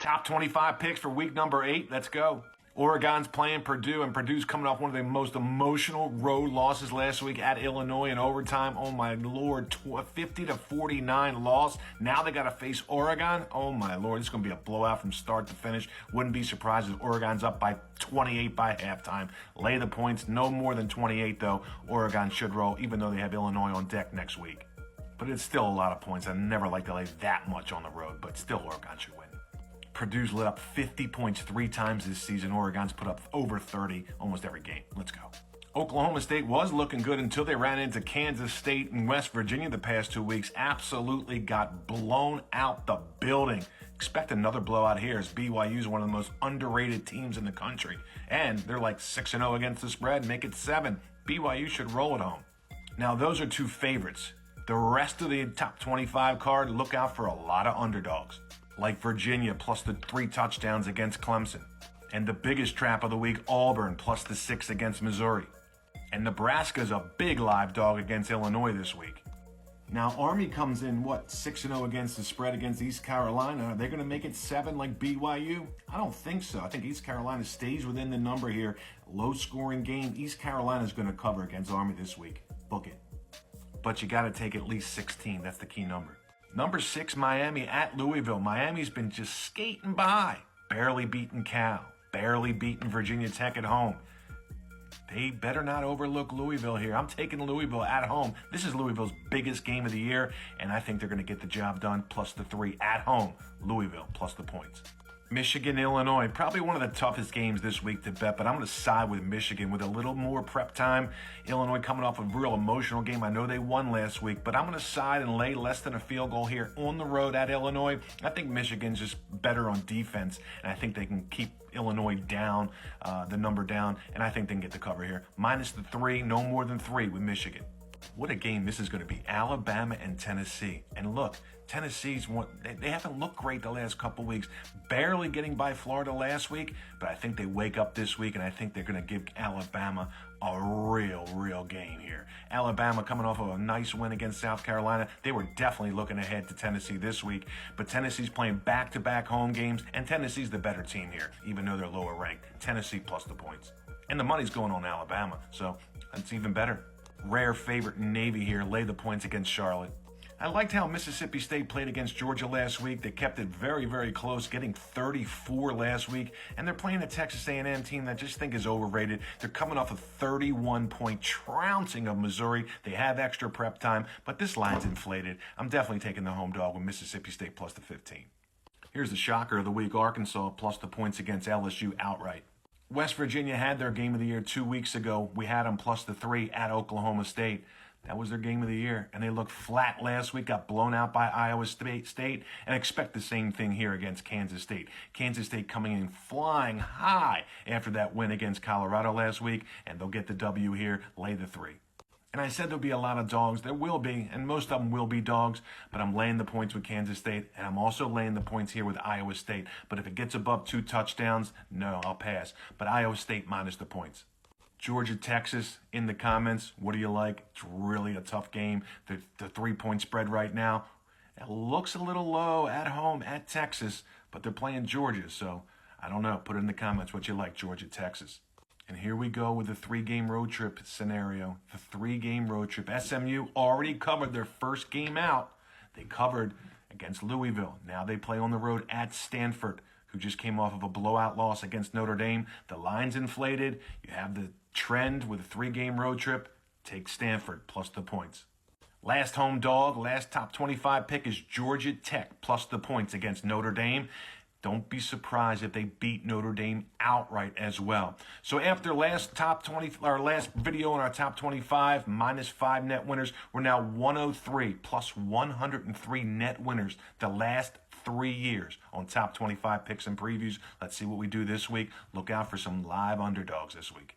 Top 25 picks for week number 8. Let's go. Oregon's playing Purdue, and Purdue's coming off one of the most emotional road losses last week at Illinois in overtime. Oh, my Lord, 50-49 loss. Now they got to face Oregon. Oh, my Lord, this is going to be a blowout from start to finish. Wouldn't be surprised if Oregon's up by 28 by halftime. Lay the points, no more than 28, though. Oregon should roll, even though they have Illinois on deck next week. But it's still a lot of points. I never like to lay that much on the road, but still Oregon should win. Purdue's lit up 50 points 3 times this season. Oregon's put up over 30 almost every game. Let's go. Oklahoma State was looking good until they ran into Kansas State and West Virginia the past 2 weeks. Absolutely got blown out the building. Expect another blowout here as BYU is one of the most underrated teams in the country. And they're like 6-0 against the spread. Make it 7. BYU should roll at home. Now, those are 2 favorites. The rest of the top 25 card, look out for a lot of underdogs, like Virginia plus the 3 touchdowns against Clemson. And the biggest trap of the week, Auburn plus the 6 against Missouri. And Nebraska's a big live dog against Illinois this week. Now, Army comes in, 6-0 against the spread against East Carolina. Are they going to make it 7 like BYU? I don't think so. I think East Carolina stays within the number here. Low-scoring game. East Carolina's going to cover against Army this week. Book it. But you got to take at least 16. That's the key number. Number 6, Miami at Louisville. Miami's been just skating by. Barely beating Cal. Barely beating Virginia Tech at home. They better not overlook Louisville here. I'm taking Louisville at home. This is Louisville's biggest game of the year, and I think they're going to get the job done, plus the 3 at home. Louisville, plus the points. Michigan, Illinois, probably one of the toughest games this week to bet, but I'm going to side with Michigan with a little more prep time. Illinois coming off a real emotional game. I know they won last week, but I'm going to side and lay less than a field goal here on the road at Illinois. I think Michigan's just better on defense, and I think they can keep Illinois down, the number down, and I think they can get the cover here. Minus the 3, no more than 3 with Michigan. What a game this is going to be. Alabama and Tennessee. And look, Tennessee's they haven't looked great the last couple weeks. Barely getting by Florida last week, but I think they wake up this week, and I think they're going to give Alabama a real game here. Alabama coming off of a nice win against South Carolina. They were definitely looking ahead to Tennessee this week, but Tennessee's playing back-to-back home games, and Tennessee's the better team here, even though they're lower ranked. Tennessee plus the points. And the money's going on Alabama, so that's even better. Rare favorite Navy here, lay the points against Charlotte. I liked how Mississippi State played against Georgia last week. They kept it very close, getting 34 last week. And they're playing a Texas A&M team that I just think is overrated. They're coming off a 31-point trouncing of Missouri. They have extra prep time, but this line's inflated. I'm definitely taking the home dog with Mississippi State plus the 15. Here's the shocker of the week, Arkansas plus the points against LSU outright. West Virginia had their game of the year 2 weeks ago. We had them plus the 3 at Oklahoma State. That was their game of the year. And they looked flat last week, got blown out by Iowa State, and expect the same thing here against Kansas State. Kansas State coming in flying high after that win against Colorado last week, and they'll get the W here, lay the 3. And I said there'll be a lot of dogs. There will be, and most of them will be dogs, but I'm laying the points with Kansas State, and I'm also laying the points here with Iowa State. But if it gets above 2 touchdowns, no, I'll pass. But Iowa State minus the points. Georgia, Texas, in the comments, what do you like? It's really a tough game. The 3-point spread right now, it looks a little low at home at Texas, but they're playing Georgia, so I don't know. Put it in the comments what you like, Georgia, Texas. And here we go with the 3-game road trip scenario. The 3-game road trip. SMU already covered their first game out. They covered against Louisville. Now they play on the road at Stanford, who just came off of a blowout loss against Notre Dame. The line's inflated. You have the trend with a 3-game road trip. Take Stanford plus the points. Last home dog, last top 25 pick is Georgia Tech plus the points against Notre Dame. Don't be surprised if they beat Notre Dame outright as well. So after last video on our top 25, minus 5 net winners, we're now 103 plus 103 net winners the last 3 years on top 25 picks and previews. Let's see what we do this week. Look out for some live underdogs this week.